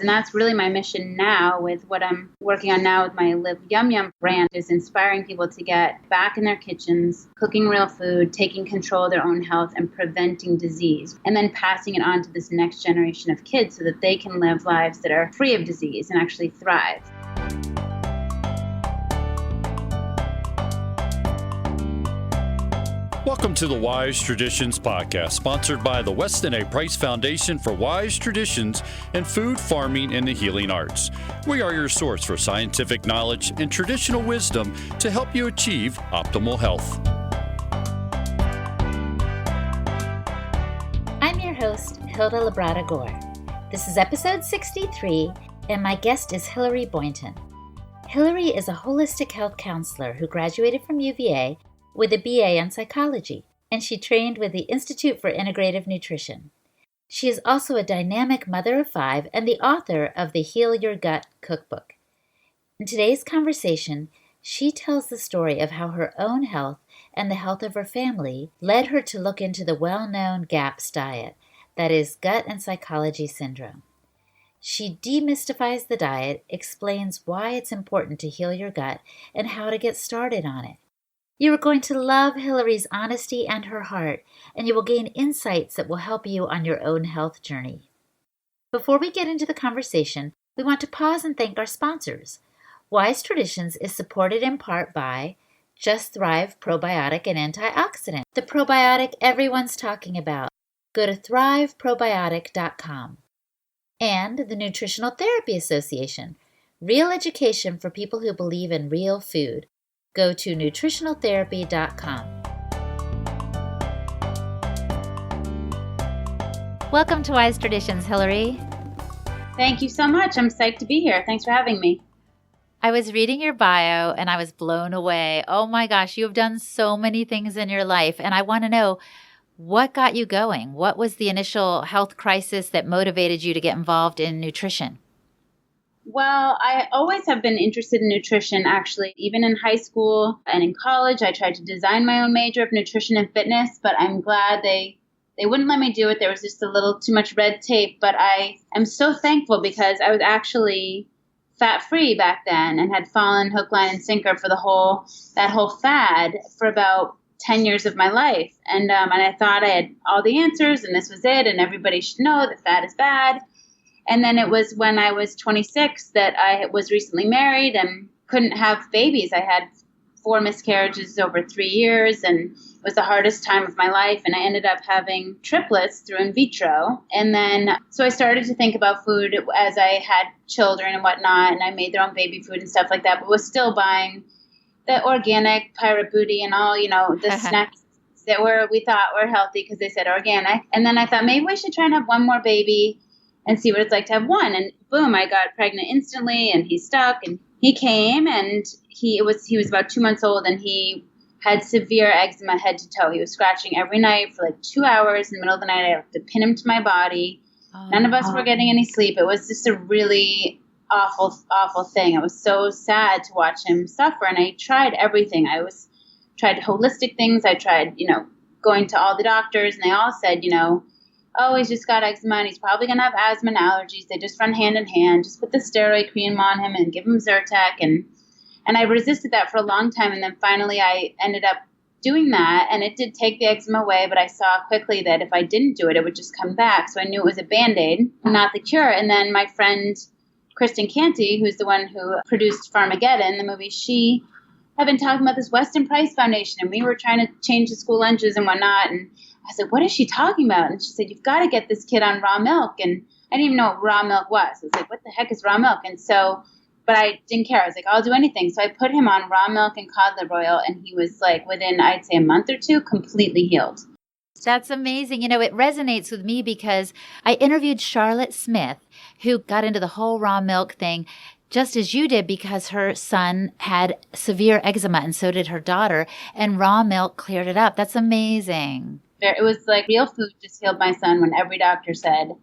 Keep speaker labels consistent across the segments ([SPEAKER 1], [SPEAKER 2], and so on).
[SPEAKER 1] And that's really my mission now with what I'm working on now with my Live Yum Yum brand, is inspiring people to get back in their kitchens, cooking real food, taking control of their own health and preventing disease, and then passing it on to this next generation of kids so that they can live lives that are free of disease and actually thrive.
[SPEAKER 2] Welcome to the Wise Traditions Podcast, sponsored by the Weston A. Price Foundation for Wise Traditions in Food, Farming, and the Healing Arts. We are your source for scientific knowledge and traditional wisdom to help you achieve optimal health.
[SPEAKER 3] I'm your host, Hilda Labrada Gore. This is episode 63, and my guest is Hilary Boynton. Hilary is a holistic health counselor who graduated from UVA with a BA in psychology, and she trained with the Institute for Integrative Nutrition. She is also a dynamic mother of 5 and the author of the Heal Your Gut cookbook. In today's conversation, she tells the story of how her own health and the health of her family led her to look into the well-known GAPS diet, that is, gut and psychology syndrome. She demystifies the diet, explains why it's important to heal your gut, and how to get started on it. You are going to love Hilary's honesty and her heart, and you will gain insights that will help you on your own health journey. Before we get into the conversation, we want to pause and thank our sponsors. Wise Traditions is supported in part by Just Thrive Probiotic and Antioxidant, the probiotic everyone's talking about. Go to thriveprobiotic.com. And the Nutritional Therapy Association, real education for people who believe in real food. Go to nutritionaltherapy.com. Welcome to Wise Traditions, Hilary.
[SPEAKER 1] Thank you so much. I'm psyched to be here. Thanks for having me.
[SPEAKER 3] I was reading your bio and I was blown away. Oh my gosh, you have done so many things in your life. And I want to know, what got you going? What was the initial health crisis that motivated you to get involved in nutrition?
[SPEAKER 1] Well, I always have been interested in nutrition, actually. Even in high school and in college, I tried to design my own major of nutrition and fitness, but I'm glad they wouldn't let me do it. There was just a little too much red tape, but I am so thankful because I was actually fat-free back then and had fallen hook, line, and sinker for that whole fad for about 10 years of my life. And I thought I had all the answers and this was it, and everybody should know that fat is bad. And then it was when I was 26 that I was recently married and couldn't have babies. I had 4 miscarriages over 3 years, and it was the hardest time of my life. And I ended up having triplets through in vitro. And then, so I started to think about food as I had children and whatnot, and I made their own baby food and stuff like that, but was still buying the organic pirate booty and all, the snacks that we thought were healthy because they said organic. And then I thought maybe we should try and have one more baby and see what it's like to have one. And boom, I got pregnant instantly, and he stuck, and he came, and he was about 2 months old, and he had severe eczema head to toe. He was scratching every night for like 2 hours. In the middle of the night, I had to pin him to my body. None of us were getting any sleep. It was just a really awful, awful thing. It was so sad to watch him suffer, and I tried everything. Tried holistic things. I tried, going to all the doctors, and they all said, oh, he's just got eczema and he's probably going to have asthma and allergies. They just run hand in hand. Just put the steroid cream on him and give him Zyrtec. And I resisted that for a long time. And then finally I ended up doing that. And it did take the eczema away, but I saw quickly that if I didn't do it, it would just come back. So I knew it was a Band-Aid, not the cure. And then my friend, Kristen Canty, who's the one who produced Farmageddon, the movie, she had been talking about this Weston Price Foundation. And we were trying to change the school lunches and whatnot. And I said, what is she talking about? And she said, you've got to get this kid on raw milk. And I didn't even know what raw milk was. I was like, what the heck is raw milk? And so, but I didn't care. I was like, I'll do anything. So I put him on raw milk and cod liver oil. And he was like, within, I'd say a month or two, completely healed.
[SPEAKER 3] That's amazing. It resonates with me because I interviewed Charlotte Smith, who got into the whole raw milk thing just as you did because her son had severe eczema and so did her daughter. And raw milk cleared it up. That's amazing.
[SPEAKER 1] It was like real food just healed my son when every doctor said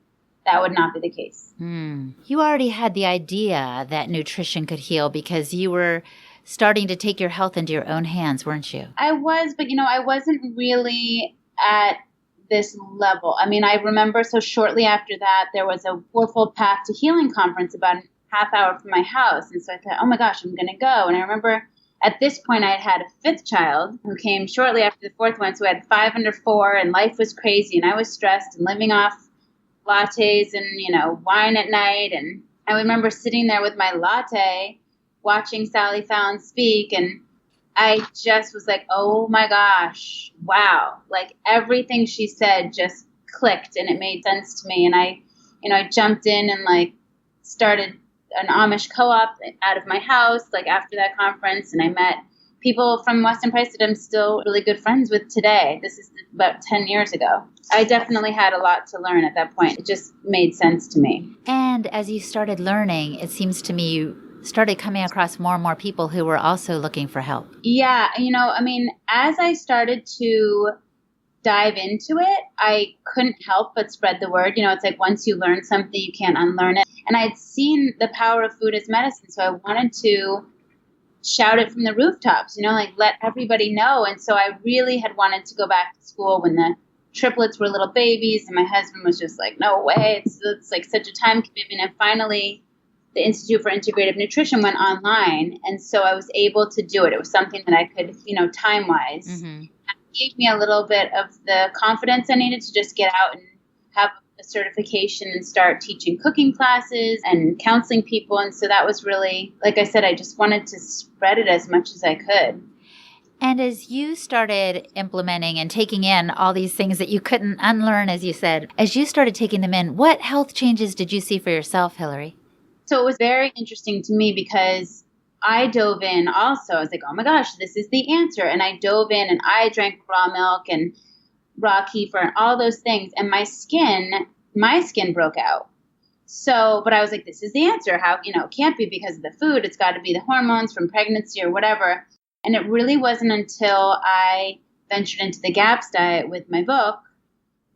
[SPEAKER 1] that would not be the case.
[SPEAKER 3] You already had the idea that nutrition could heal because you were starting to take your health into your own hands, weren't you?
[SPEAKER 1] I was, but I wasn't really at this level. I mean, I remember so shortly after that, there was a Fourfold Path to Healing conference about a half hour from my house. And so I thought, oh my gosh, I'm going to go. And I remember at this point, I had a fifth child who came shortly after the fourth one. So I had 5 under 4 and life was crazy. And I was stressed and living off lattes and, wine at night. And I remember sitting there with my latte, watching Sally Fallon speak. And I just was like, oh my gosh, wow. Like everything she said just clicked and it made sense to me. And I jumped in and started an Amish co-op out of my house, after that conference. And I met people from Weston Price that I'm still really good friends with today. This is about 10 years ago. I definitely had a lot to learn at that point. It just made sense to me.
[SPEAKER 3] And as you started learning, it seems to me you started coming across more and more people who were also looking for help.
[SPEAKER 1] Yeah. As I started to dive into it, I couldn't help but spread the word. It's like once you learn something, you can't unlearn it. And I'd seen the power of food as medicine. So I wanted to shout it from the rooftops, let everybody know. And so I really had wanted to go back to school when the triplets were little babies. And my husband was just like, no way. It's like such a time commitment. And finally, the Institute for Integrative Nutrition went online. And so I was able to do it. It was something that I could, time-wise. Mm-hmm. It gave me a little bit of the confidence I needed to just get out and have a certification and start teaching cooking classes and counseling people. And so that was really, like I said, I just wanted to spread it as much as I could.
[SPEAKER 3] And as you started implementing and taking in all these things that you couldn't unlearn, as you said, as you started taking them in, what health changes did you see for yourself, Hilary?
[SPEAKER 1] So it was very interesting to me because I dove in also. I was like, oh my gosh, this is the answer. And I dove in and I drank raw milk and raw kefir and all those things. And my skin broke out. So, but I was like, this is the answer. How, it can't be because of the food. It's got to be the hormones from pregnancy or whatever. And it really wasn't until I ventured into the GAPS diet with my book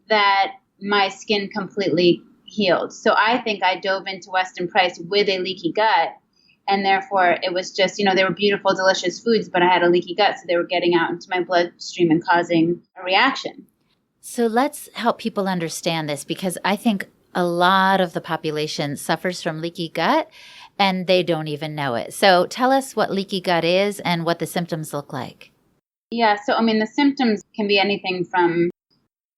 [SPEAKER 1] that my skin completely healed. So I think I dove into Weston Price with a leaky gut. And therefore, it was just, they were beautiful, delicious foods, but I had a leaky gut. So they were getting out into my bloodstream and causing a reaction.
[SPEAKER 3] So let's help people understand this, because I think a lot of the population suffers from leaky gut and they don't even know it. So tell us what leaky gut is and what the symptoms look like.
[SPEAKER 1] Yeah. So, the symptoms can be anything from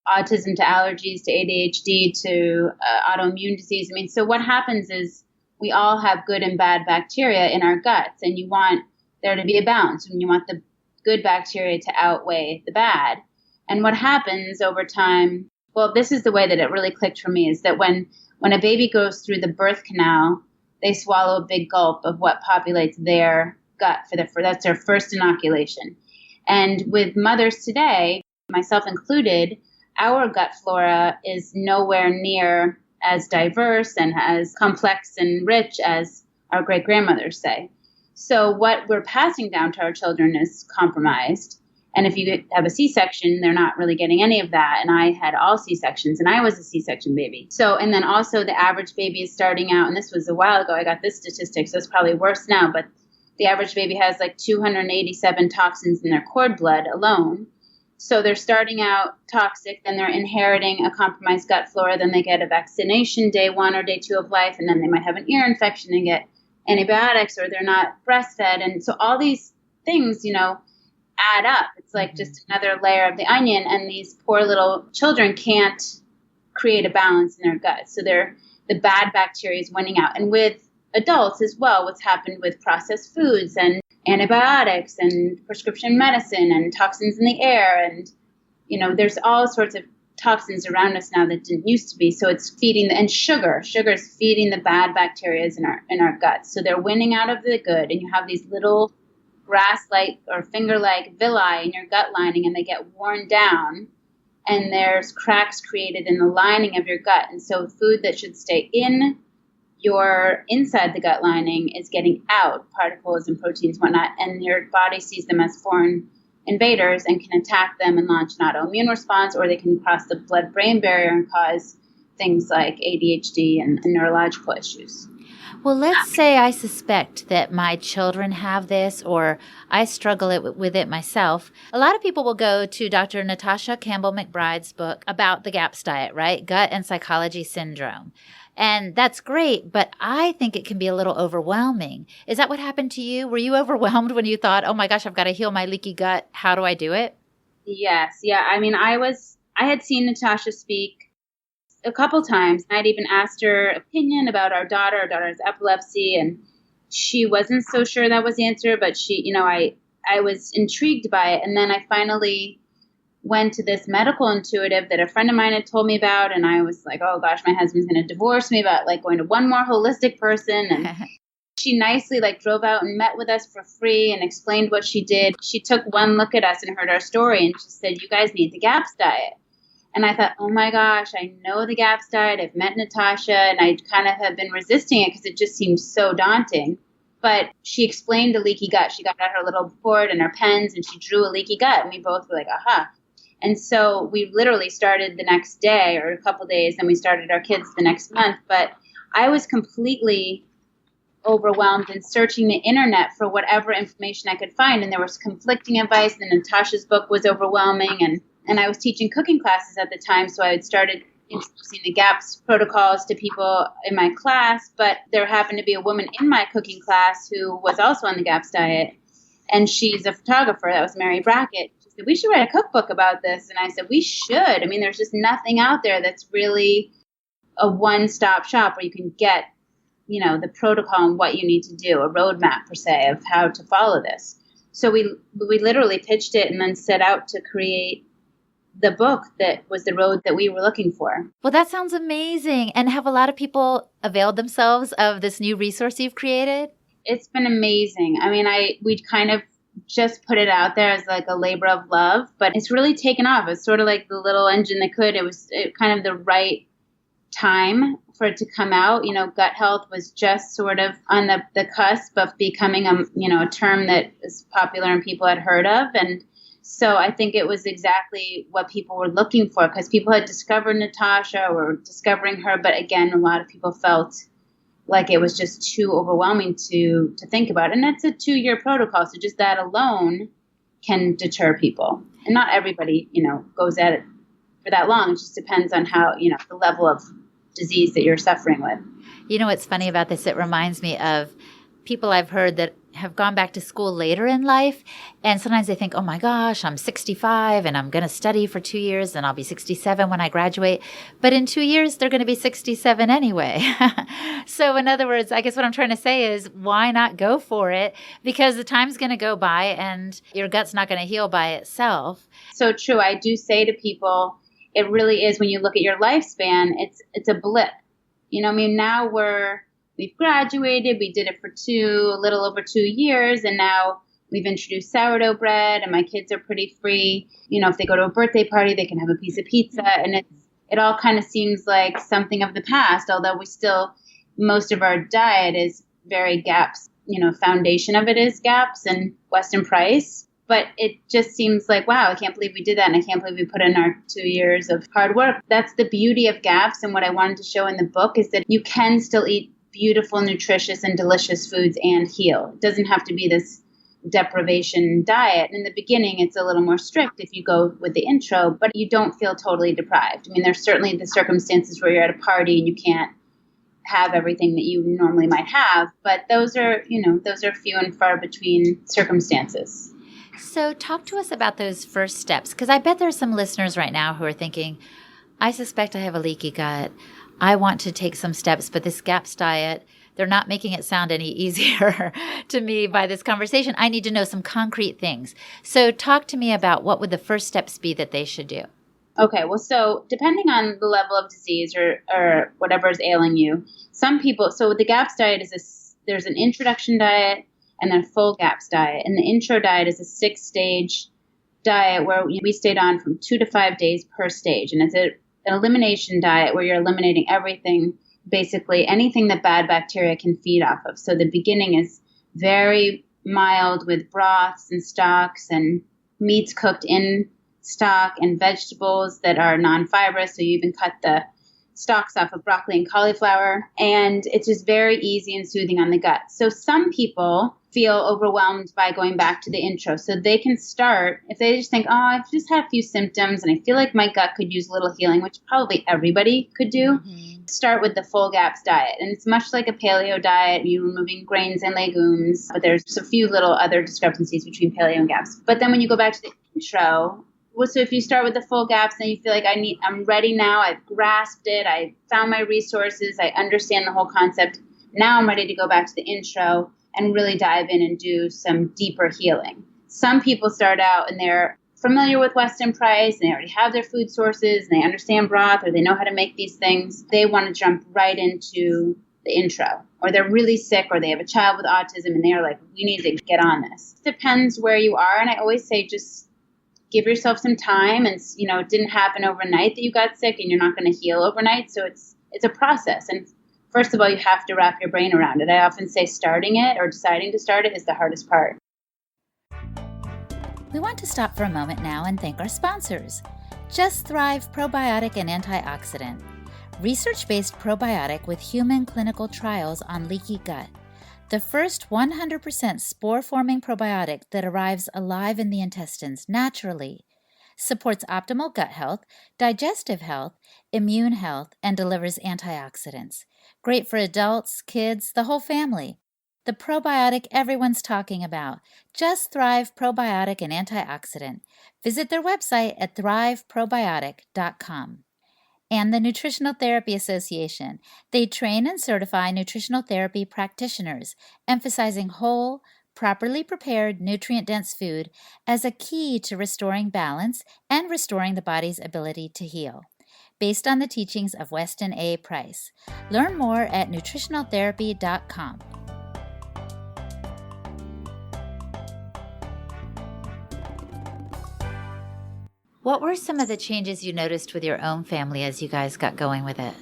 [SPEAKER 1] autism to allergies to ADHD to autoimmune disease. So what happens is we all have good and bad bacteria in our guts, and you want there to be a balance, and you want the good bacteria to outweigh the bad. And what happens over time, well, this is the way that it really clicked for me, is that when a baby goes through the birth canal, they swallow a big gulp of what populates their gut that's their first inoculation. And with mothers today, myself included, our gut flora is nowhere near as diverse and as complex and rich as our great-grandmothers say. So what we're passing down to our children is compromised. And if you have a C-section, they're not really getting any of that. And I had all C-sections, and I was a C-section baby. So, and then also the average baby is starting out, and this was a while ago, I got this statistic, so it's probably worse now, but the average baby has 287 toxins in their cord blood alone. So they're starting out toxic, then they're inheriting a compromised gut flora, then they get a vaccination day 1 or day 2 of life, and then they might have an ear infection and get antibiotics, or they're not breastfed. And so all these things, add up. It's like just another layer of the onion, and these poor little children can't create a balance in their gut. So the bad bacteria is winning out. And with adults as well, what's happened with processed foods and antibiotics and prescription medicine and toxins in the air. And, there's all sorts of toxins around us now that didn't used to be. So it's feeding and sugar is feeding the bad bacteria in our guts. So they're winning out of the good. And you have these little grass-like or finger-like villi in your gut lining, and they get worn down, and there's cracks created in the lining of your gut. And so food that should stay in your inside the gut lining is getting out, particles and proteins, whatnot, and your body sees them as foreign invaders and can attack them and launch an autoimmune response, or they can cross the blood-brain barrier and cause things like ADHD and neurological issues.
[SPEAKER 3] Well, let's say I suspect that my children have this, or I struggle with it myself. A lot of people will go to Dr. Natasha Campbell McBride's book about the GAPS diet, right? Gut and Psychology Syndrome. And that's great, but I think it can be a little overwhelming. Is that what happened to you? Were you overwhelmed when you thought, oh my gosh, I've got to heal my leaky gut. How do I do it?
[SPEAKER 1] Yes. Yeah. I mean, I had seen Natasha speak a couple times. I'd even asked her opinion about our daughter's epilepsy, and she wasn't so sure that was the answer, but I was intrigued by it. And then I finally went to this medical intuitive that a friend of mine had told me about, and I was like, oh gosh, my husband's going to divorce me about like going to one more holistic person. And she nicely like drove out and met with us for free and explained what she did. She took one look at us and heard our story, and she said, you guys need the GAPS diet. And I thought, oh my gosh, I know the GAPS diet. I've met Natasha, and I kind of have been resisting it because it just seems so daunting. But she explained the leaky gut. She got out her little board and her pens, and she drew a leaky gut. And we both were like, aha. And so we literally started the next day or a couple days, and we started our kids the next month. But I was completely overwhelmed and searching the internet for whatever information I could find. And there was conflicting advice, and Natasha's book was overwhelming. And I was teaching cooking classes at the time, so I had started introducing the GAPS protocols to people in my class. But there happened to be a woman in my cooking class who was also on the GAPS diet, and she's a photographer. That was Mary Brackett. She said, we should write a cookbook about this. And I said, we should. I mean, there's just nothing out there that's really a one-stop shop where you can get, the protocol and what you need to do, a roadmap per se of how to follow this. So we literally pitched it and then set out to create the book that was the road that we were looking for.
[SPEAKER 3] Well, that sounds amazing. And have a lot of people availed themselves of this new resource you've created?
[SPEAKER 1] It's been amazing. I mean, we kind of just put it out there as like a labor of love, but it's really taken off. It's sort of like the little engine that could. It was kind of the right time for it to come out. Gut health was just sort of on the cusp of becoming a term that is popular and people had heard of. And so I think it was exactly what people were looking for, because people had discovered Natasha or discovering her. But again, a lot of people felt like it was just too overwhelming to think about. And it's a 2-year protocol. So just that alone can deter people. And not everybody, goes at it for that long. It just depends on how, the level of disease that you're suffering with.
[SPEAKER 3] What's funny about this? It reminds me of people I've heard that have gone back to school later in life. And sometimes they think, oh my gosh, I'm 65 and I'm going to study for 2 years and I'll be 67 when I graduate. But in 2 years, they're going to be 67 anyway. So in other words, I guess what I'm trying to say is why not go for it? Because the time's going to go by and your gut's not going to heal by itself.
[SPEAKER 1] So true. I do say to people, it really is, when you look at your lifespan, it's a blip. Now we've graduated, we did it for a little over 2 years, and now we've introduced sourdough bread, and my kids are pretty free. If they go to a birthday party, they can have a piece of pizza, and it all kind of seems like something of the past, although most of our diet is very GAPS, foundation of it is GAPS and Weston Price. But it just seems like, wow, I can't believe we did that, and I can't believe we put in our 2 years of hard work. That's the beauty of GAPS, and what I wanted to show in the book is that you can still eat beautiful, nutritious, and delicious foods and heal. It doesn't have to be this deprivation diet. In the beginning, it's a little more strict if you go with the intro, but you don't feel totally deprived. I mean, there's certainly the circumstances where you're at a party and you can't have everything that you normally might have, but those are few and far between circumstances.
[SPEAKER 3] So talk to us about those first steps, because I bet there's some listeners right now who are thinking, I suspect I have a leaky gut. I want to take some steps, but this GAPS diet, they're not making it sound any easier to me by this conversation. I need to know some concrete things. So talk to me about what would the first steps be that they should do?
[SPEAKER 1] Okay, well, so depending on the level of disease or whatever is ailing you, some people, so the GAPS diet there's an introduction diet and then full GAPS diet. And the intro diet is a 6-stage diet where we stayed on from 2 to 5 days per stage. And it's an elimination diet where you're eliminating everything, basically anything that bad bacteria can feed off of. So the beginning is very mild with broths and stocks and meats cooked in stock and vegetables that are non-fibrous. So you even cut the stalks off of broccoli and cauliflower, and it's just very easy and soothing on the gut. So some people feel overwhelmed by going back to the intro. So they can start, if they just think, oh, I've just had a few symptoms and I feel like my gut could use a little healing, which probably everybody could do, start with the full GAPS diet. And it's much like a paleo diet. You're removing grains and legumes, but there's a few little other discrepancies between paleo and GAPS. But then when you go back to the intro, so if you start with the full GAPS and you feel like I'm ready now, I've grasped it, I found my resources, I understand the whole concept, now I'm ready to go back to the intro and really dive in and do some deeper healing. Some people start out and they're familiar with Weston Price and they already have their food sources and they understand broth or they know how to make these things. They want to jump right into the intro, or they're really sick or they have a child with autism and they're like, we need to get on this. It depends where you are. And I always say, just give yourself some time. And, it didn't happen overnight that you got sick and you're not going to heal overnight. So it's a process. And first of all, you have to wrap your brain around it. I often say starting it or deciding to start it is the hardest part.
[SPEAKER 3] We want to stop for a moment now and thank our sponsors. Just Thrive Probiotic and Antioxidant, research-based probiotic with human clinical trials on leaky gut. The first 100% spore-forming probiotic that arrives alive in the intestines naturally, supports optimal gut health, digestive health, immune health, and delivers antioxidants. Great for adults, kids, the whole family. The probiotic everyone's talking about. Just Thrive Probiotic and Antioxidant. Visit their website at thriveprobiotic.com. And the Nutritional Therapy Association. They train and certify nutritional therapy practitioners, emphasizing whole, properly prepared, nutrient-dense food as a key to restoring balance and restoring the body's ability to heal. Based on the teachings of Weston A. Price. Learn more at nutritionaltherapy.com. What were some of the changes you noticed with your own family as you guys got going with it?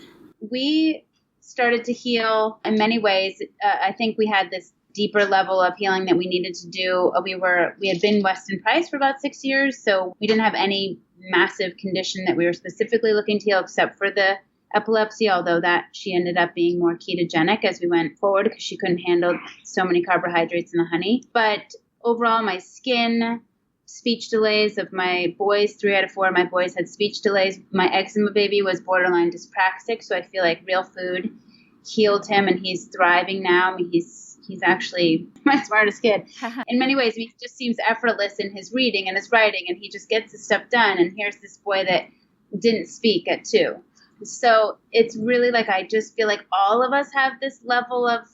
[SPEAKER 1] We started to heal in many ways. I think we had this deeper level of healing that we needed to do. We had been Weston Price for about 6 years, so we didn't have any massive condition that we were specifically looking to heal except for the epilepsy, although that she ended up being more ketogenic as we went forward because she couldn't handle so many carbohydrates in the honey. But overall, my skin, speech delays of my boys, 3 out of 4 of my boys had speech delays. My eczema baby was borderline dyspraxic, so I feel like real food healed him, and he's thriving now. I mean, he's actually my smartest kid. In many ways, he just seems effortless in his reading and his writing, and he just gets his stuff done. And here's this boy that didn't speak at 2. So it's really like I just feel like all of us have this level of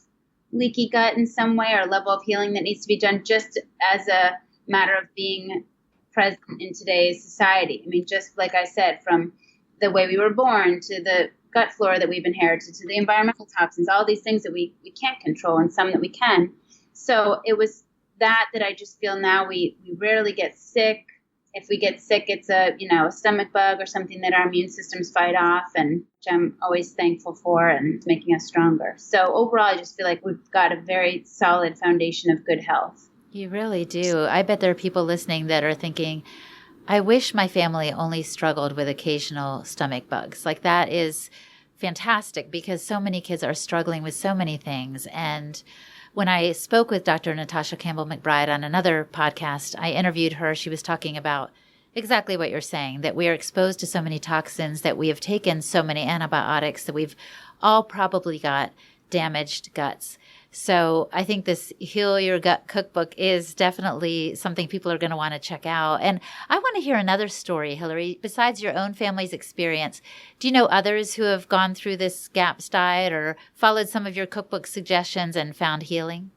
[SPEAKER 1] leaky gut in some way, or level of healing that needs to be done just as a matter of being present in today's society. I mean, just like I said, from the way we were born to the gut flora that we've inherited to the environmental toxins, all these things that we can't control and some that we can. So it was that I just feel now we rarely get sick. If we get sick, it's a stomach bug or something that our immune systems fight off, and which I'm always thankful for, and it's making us stronger. So overall, I just feel like we've got a very solid foundation of good health.
[SPEAKER 3] You really do. I bet there are people listening that are thinking, I wish my family only struggled with occasional stomach bugs. Like, that is fantastic because so many kids are struggling with so many things. And when I spoke with Dr. Natasha Campbell McBride on another podcast, I interviewed her. She was talking about exactly what you're saying, that we are exposed to so many toxins, that we have taken so many antibiotics, that we've all probably got damaged guts. So I think this Heal Your Gut cookbook is definitely something people are going to want to check out. And I want to hear another story, Hilary. Besides your own family's experience, do you know others who have gone through this GAPS diet or followed some of your cookbook suggestions and found healing?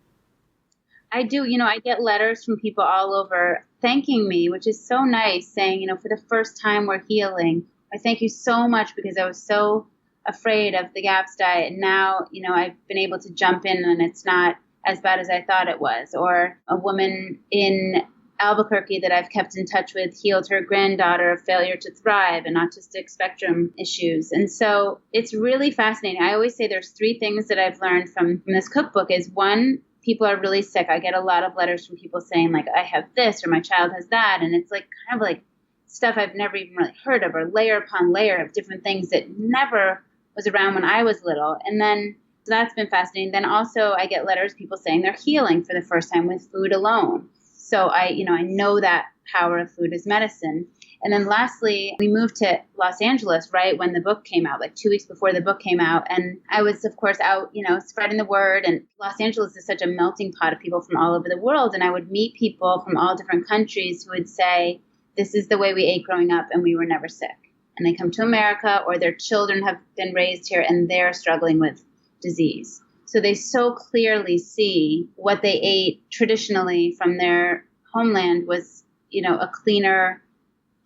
[SPEAKER 1] I do. I get letters from people all over thanking me, which is so nice, saying, for the first time we're healing. I thank you so much because I was so afraid of the GAPS diet. And now, I've been able to jump in and it's not as bad as I thought it was. Or a woman in Albuquerque that I've kept in touch with healed her granddaughter of failure to thrive and autistic spectrum issues. And so it's really fascinating. I always say there's 3 things that I've learned from this cookbook is, 1, people are really sick. I get a lot of letters from people saying like, I have this or my child has that. And it's like kind of like stuff I've never even really heard of, or layer upon layer of different things that never was around when I was little. And then so that's been fascinating. Then also I get letters, people saying they're healing for the first time with food alone. So I know that power of food as medicine. And then lastly, we moved to Los Angeles right when the book came out, like 2 weeks before the book came out. And I was, of course, out, spreading the word. And Los Angeles is such a melting pot of people from all over the world. And I would meet people from all different countries who would say, this is the way we ate growing up and we were never sick. And they come to America, or their children have been raised here and they're struggling with disease. So they so clearly see what they ate traditionally from their homeland was, a cleaner,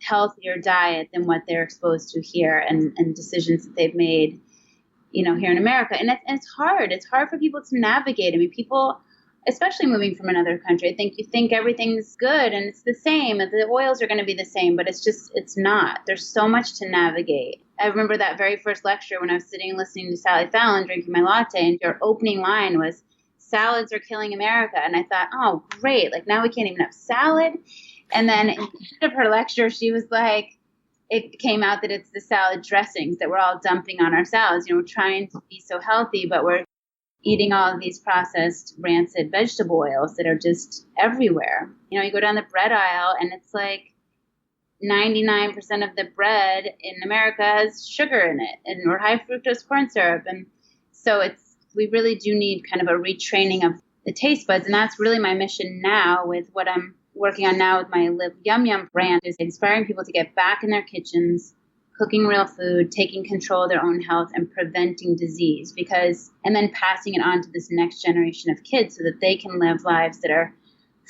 [SPEAKER 1] healthier diet than what they're exposed to here, and decisions that they've made, here in America. And it's hard. It's hard for people to navigate. I mean, people, especially moving from another country, you think everything's good and it's the same, and the oils are going to be the same, but it's not. There's so much to navigate. I remember that very first lecture when I was sitting and listening to Sally Fallon drinking my latte, and your opening line was, salads are killing America. And I thought, oh, great. Like, now we can't even have salad. And then at the end of her lecture, she was like, it came out that it's the salad dressings that we're all dumping on our salads. We're trying to be so healthy, but we're eating all of these processed, rancid vegetable oils that are just everywhere. You go down the bread aisle and it's like 99% of the bread in America has sugar in it or high fructose corn syrup. And so we really do need kind of a retraining of the taste buds. And that's really my mission now with what I'm working on now with my Live Yum Yum brand, is inspiring people to get back in their kitchens, cooking real food, taking control of their own health, and preventing disease, and then passing it on to this next generation of kids so that they can live lives that are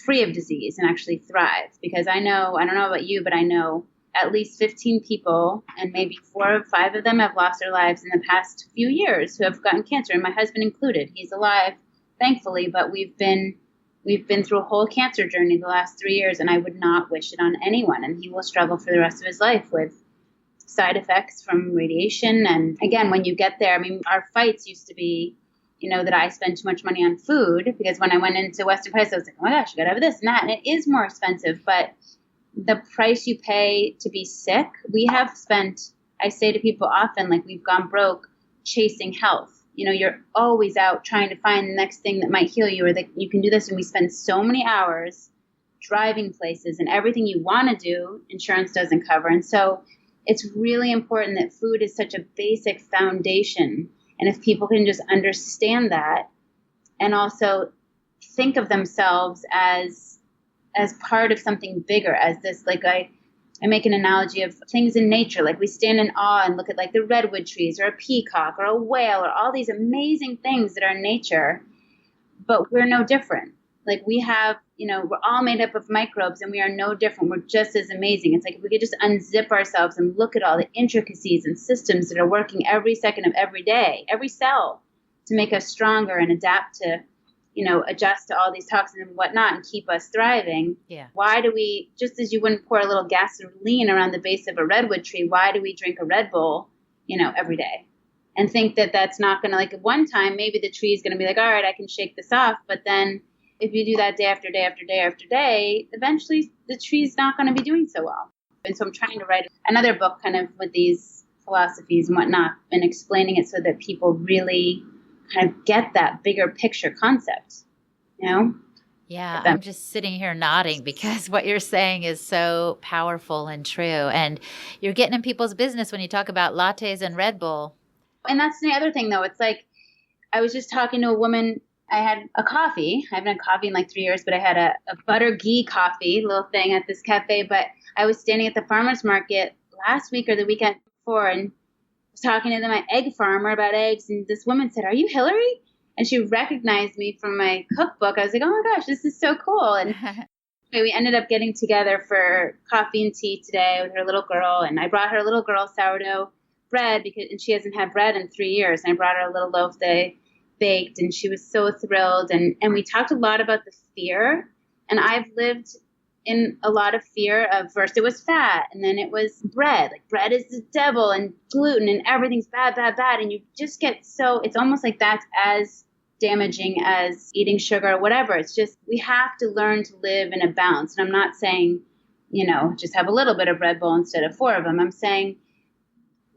[SPEAKER 1] free of disease and actually thrive. Because I don't know about you, but I know at least 15 people, and maybe 4 or 5 of them have lost their lives in the past few years, who have gotten cancer, and my husband included. He's alive, thankfully, but we've been through a whole cancer journey the last 3 years, and I would not wish it on anyone. And he will struggle for the rest of his life with side effects from radiation. And again, when you get there, I mean, our fights used to be, that I spend too much money on food, because when I went into Western Place, I was like, oh my gosh, you got to have this and that. And it is more expensive, but the price you pay to be sick, we have spent, I say to people often, like, we've gone broke chasing health. You're always out trying to find the next thing that might heal you, or that you can do this. And we spend so many hours driving places, and everything you want to do, insurance doesn't cover. And so it's really important that food is such a basic foundation. And if people can just understand that, and also think of themselves as part of something bigger, as this, like, I make an analogy of things in nature. Like, we stand in awe and look at, like, the redwood trees or a peacock or a whale or all these amazing things that are in nature, but we're no different. Like, we have, we're all made up of microbes, and we are no different. We're just as amazing. It's like, if we could just unzip ourselves and look at all the intricacies and systems that are working every second of every day, every cell, to make us stronger and adapt to, adjust to all these toxins and whatnot and keep us thriving.
[SPEAKER 3] Yeah.
[SPEAKER 1] Why do we, just as you wouldn't pour a little gasoline around the base of a redwood tree, why do we drink a Red Bull, every day? And think that that's not going to, like, at one time, maybe the tree is going to be like, all right, I can shake this off. But then if you do that day after day after day after day, eventually the tree's not going to be doing so well. And so I'm trying to write another book kind of with these philosophies and whatnot, and explaining it so that people really kind of get that bigger picture concept,
[SPEAKER 3] Yeah, I'm just sitting here nodding, because what you're saying is so powerful and true. And you're getting in people's business when you talk about lattes and Red Bull.
[SPEAKER 1] And that's the other thing, though. It's like, I was just talking to a woman. I had a coffee. I haven't had coffee in like 3 years, but I had a butter ghee coffee, little thing at this cafe. But I was standing at the farmer's market last week or the weekend before, and was talking to my egg farmer about eggs. And this woman said, "Are you Hilary?" And she recognized me from my cookbook. I was like, oh my gosh, this is so cool. And we ended up getting together for coffee and tea today with her little girl. And I brought her a little girl sourdough bread, and she hasn't had bread in 3 years. And I brought her a little loaf they baked, and she was so thrilled. And we talked a lot about the fear. And I've lived in a lot of fear of, first it was fat, and then it was bread. Like, bread is the devil, and gluten, and everything's bad, bad, bad. And you just get so, it's almost like that's as damaging as eating sugar or whatever. It's just, we have to learn to live in a balance. And I'm not saying, just have a little bit of Red Bull instead of 4 of them. I'm saying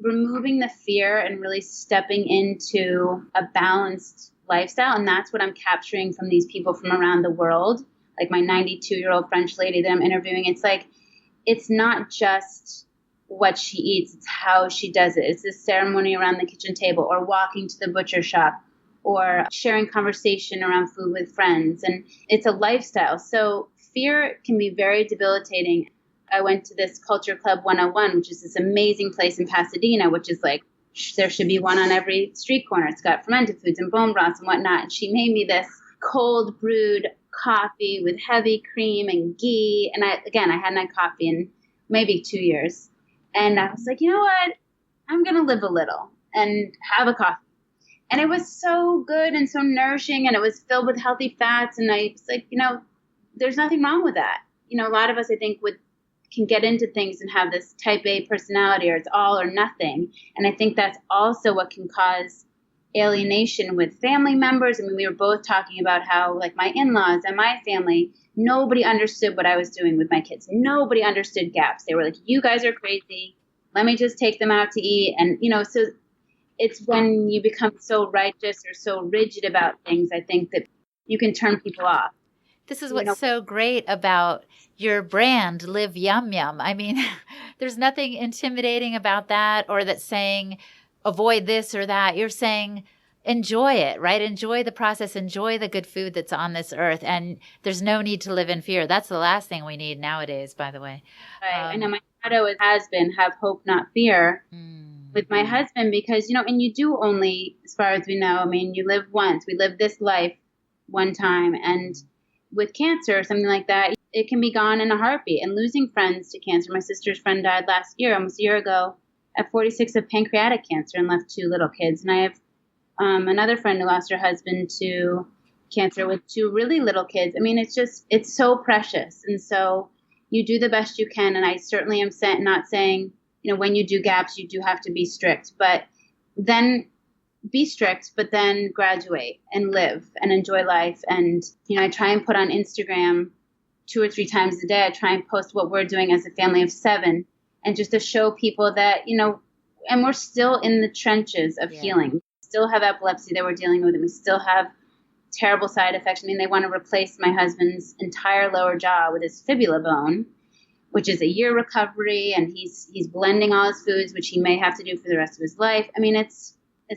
[SPEAKER 1] removing the fear and really stepping into a balanced lifestyle. And that's what I'm capturing from these people from around the world. Like my 92-year-old French lady that I'm interviewing, it's like, it's not just what she eats, it's how she does it. It's the ceremony around the kitchen table, or walking to the butcher shop, or sharing conversation around food with friends. And it's a lifestyle. So fear can be very debilitating. I went to this Culture Club 101, which is this amazing place in Pasadena, which is like, there should be one on every street corner. It's got fermented foods and bone broths and whatnot. And she made me this cold brewed coffee with heavy cream and ghee. And I hadn't had coffee in maybe 2 years. And I was like, you know what? I'm going to live a little and have a coffee. And it was so good and so nourishing, and it was filled with healthy fats. And I was like, there's nothing wrong with that. A lot of us, I think, can get into things and have this type A personality, or it's all or nothing. And I think that's also what can cause alienation with family members. I mean, we were both talking about how, like, my in-laws and my family, nobody understood what I was doing with my kids. Nobody understood gaps. They were like, you guys are crazy. Let me just take them out to eat. And, so it's when you become so righteous or so rigid about things, I think, that you can turn people off.
[SPEAKER 3] This is what's so great about your brand, Live Yum Yum. I mean, there's nothing intimidating about that, or that's saying avoid this or that. You're saying enjoy it, right? Enjoy the process, enjoy the good food that's on this earth. And there's no need to live in fear. That's the last thing we need nowadays, by the way.
[SPEAKER 1] Right. I know my motto has been have hope, not fear. With my husband, because, and you do only, as far as we know, I mean, you live once. We live this life one time. And with cancer or something like that, it can be gone in a heartbeat. And losing friends to cancer. My sister's friend died last year, almost a year ago, at 46 of pancreatic cancer, and left 2 little kids. And I have another friend who lost her husband to cancer with 2 really little kids. I mean, it's so precious. And so you do the best you can. And I certainly am not saying, when you do gaps, you do have to be strict, but then be strict, but then graduate and live and enjoy life. And, I try and put on Instagram 2 or 3 times a day. I try and post what we're doing as a family of 7, and just to show people that, and we're still in the trenches of healing. We still have epilepsy that we're dealing with, and we still have terrible side effects. I mean, they want to replace my husband's entire lower jaw with his fibula bone, which is a year recovery, and he's blending all his foods, which he may have to do for the rest of his life. I mean, it's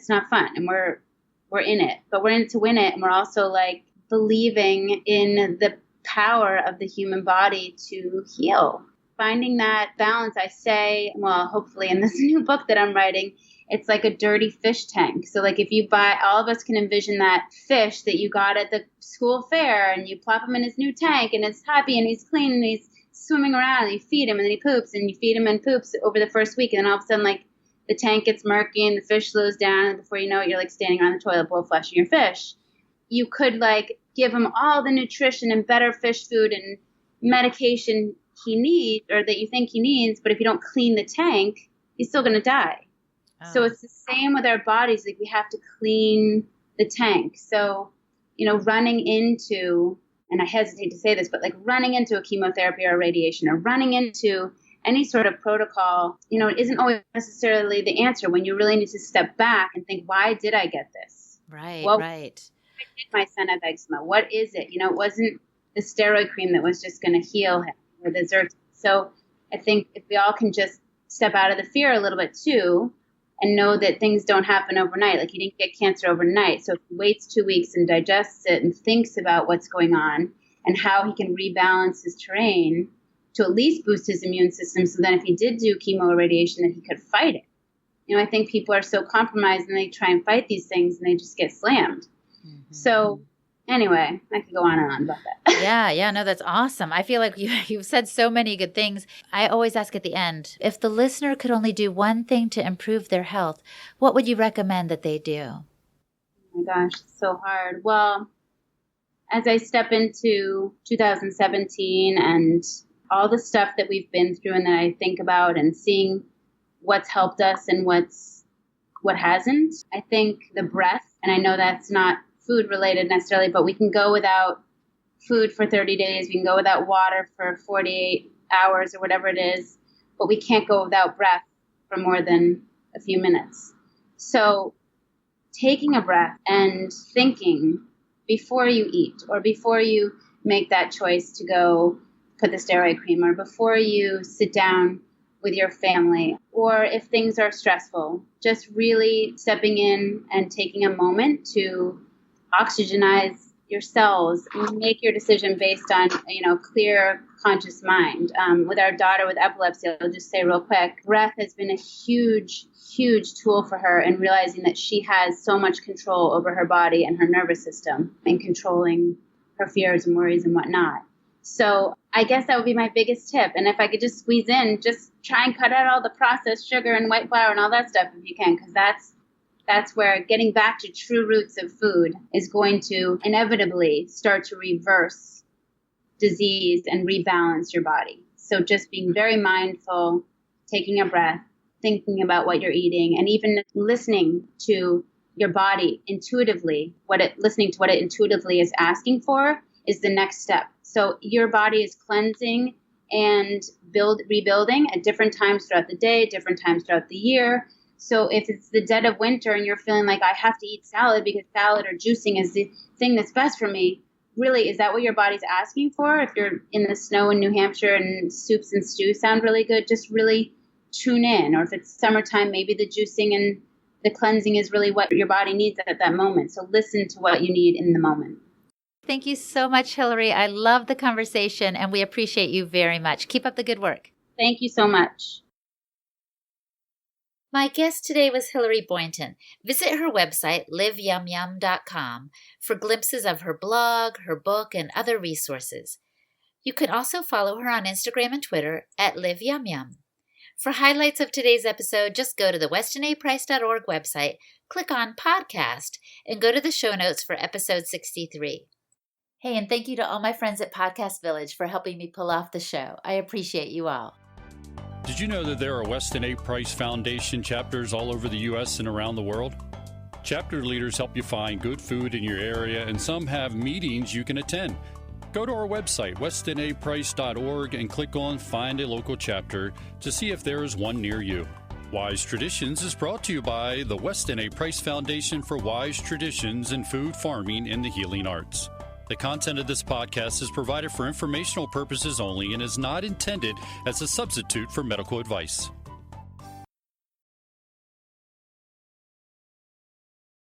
[SPEAKER 1] not fun, and we're in it, but we're in it to win it. And we're also like believing in the power of the human body to heal. Finding that balance, I say, well, hopefully in this new book that I'm writing, it's like a dirty fish tank. So like if you buy, all of us can envision that fish that you got at the school fair, and you plop him in his new tank, and it's happy and he's clean and he's swimming around, and you feed him and then he poops, and you feed him and poops over the first week. And then all of a sudden, like, the tank gets murky and the fish slows down, and before you know it, you're like standing around the toilet bowl flushing your fish. You could like give him all the nutrition and better fish food and medication he needs, or that you think he needs, but if you don't clean the tank, he's still going to die. Oh. So it's the same with our bodies. Like, we have to clean the tank. So, running into, and I hesitate to say this, but like running into a chemotherapy or radiation, or running into any sort of protocol, it isn't always necessarily the answer, when you really need to step back and think, why did I get this?
[SPEAKER 3] Right,
[SPEAKER 1] right.
[SPEAKER 3] Why
[SPEAKER 1] did my son have eczema? What is it? It wasn't the steroid cream that was just going to heal him, or the Zyrtec. So I think if we all can just step out of the fear a little bit too, and know that things don't happen overnight. Like, he didn't get cancer overnight. So if he waits 2 weeks and digests it and thinks about what's going on and how he can rebalance his terrain to at least boost his immune system, so then if he did do chemo or radiation, that he could fight it. I think people are so compromised, and they try and fight these things and they just get slammed. Mm-hmm. So anyway, I could go on and on about that.
[SPEAKER 3] Yeah, no, that's awesome. I feel like you've said so many good things. I always ask at the end, if the listener could only do one thing to improve their health, what would you recommend that they do?
[SPEAKER 1] Oh my gosh, it's so hard. Well, as I step into 2017 and all the stuff that we've been through and that I think about, and seeing what's helped us and what hasn't, I think the breath, and I know that's not food related necessarily, but we can go without food for 30 days. We can go without water for 48 hours or whatever it is, but we can't go without breath for more than a few minutes. So taking a breath and thinking before you eat, or before you make that choice to go put the steroid cream, or before you sit down with your family, or if things are stressful, just really stepping in and taking a moment to oxygenize your cells and make your decision based on, clear, conscious mind. With our daughter with epilepsy, I'll just say real quick, breath has been a huge, huge tool for her in realizing that she has so much control over her body and her nervous system and controlling her fears and worries and whatnot. So I guess that would be my biggest tip. And if I could just squeeze in, just try and cut out all the processed sugar and white flour and all that stuff if you can, because that's where getting back to true roots of food is going to inevitably start to reverse disease and rebalance your body. So just being very mindful, taking a breath, thinking about what you're eating, and even listening to your body intuitively, listening to what it intuitively is asking for is the next step. So your body is cleansing and rebuilding at different times throughout the day, different times throughout the year. So if it's the dead of winter and you're feeling like I have to eat salad because salad or juicing is the thing that's best for me, really, is that what your body's asking for? If you're in the snow in New Hampshire and soups and stews sound really good, just really tune in. Or if it's summertime, maybe the juicing and the cleansing is really what your body needs at that moment. So listen to what you need in the moment.
[SPEAKER 3] Thank you so much, Hilary. I love the conversation, and we appreciate you very much. Keep up the good work.
[SPEAKER 1] Thank you so much.
[SPEAKER 3] My guest today was Hilary Boynton. Visit her website, liveyumyum.com, for glimpses of her blog, her book, and other resources. You can also follow her on Instagram and Twitter at liveyumyum. For highlights of today's episode, just go to the westinaprice.org website, click on Podcast, and go to the show notes for episode 63. Hey, and thank you to all my friends at Podcast Village for helping me pull off the show. I appreciate you all.
[SPEAKER 2] Did you know that there are Weston A. Price Foundation chapters all over the U.S. and around the world? Chapter leaders help you find good food in your area, and some have meetings you can attend. Go to our website, westinaprice.org, and click on Find a Local Chapter to see if there is one near you. Wise Traditions is brought to you by the Weston A. Price Foundation for Wise Traditions in Food, Farming, and the Healing Arts. The content of this podcast is provided for informational purposes only and is not intended as a substitute for medical advice.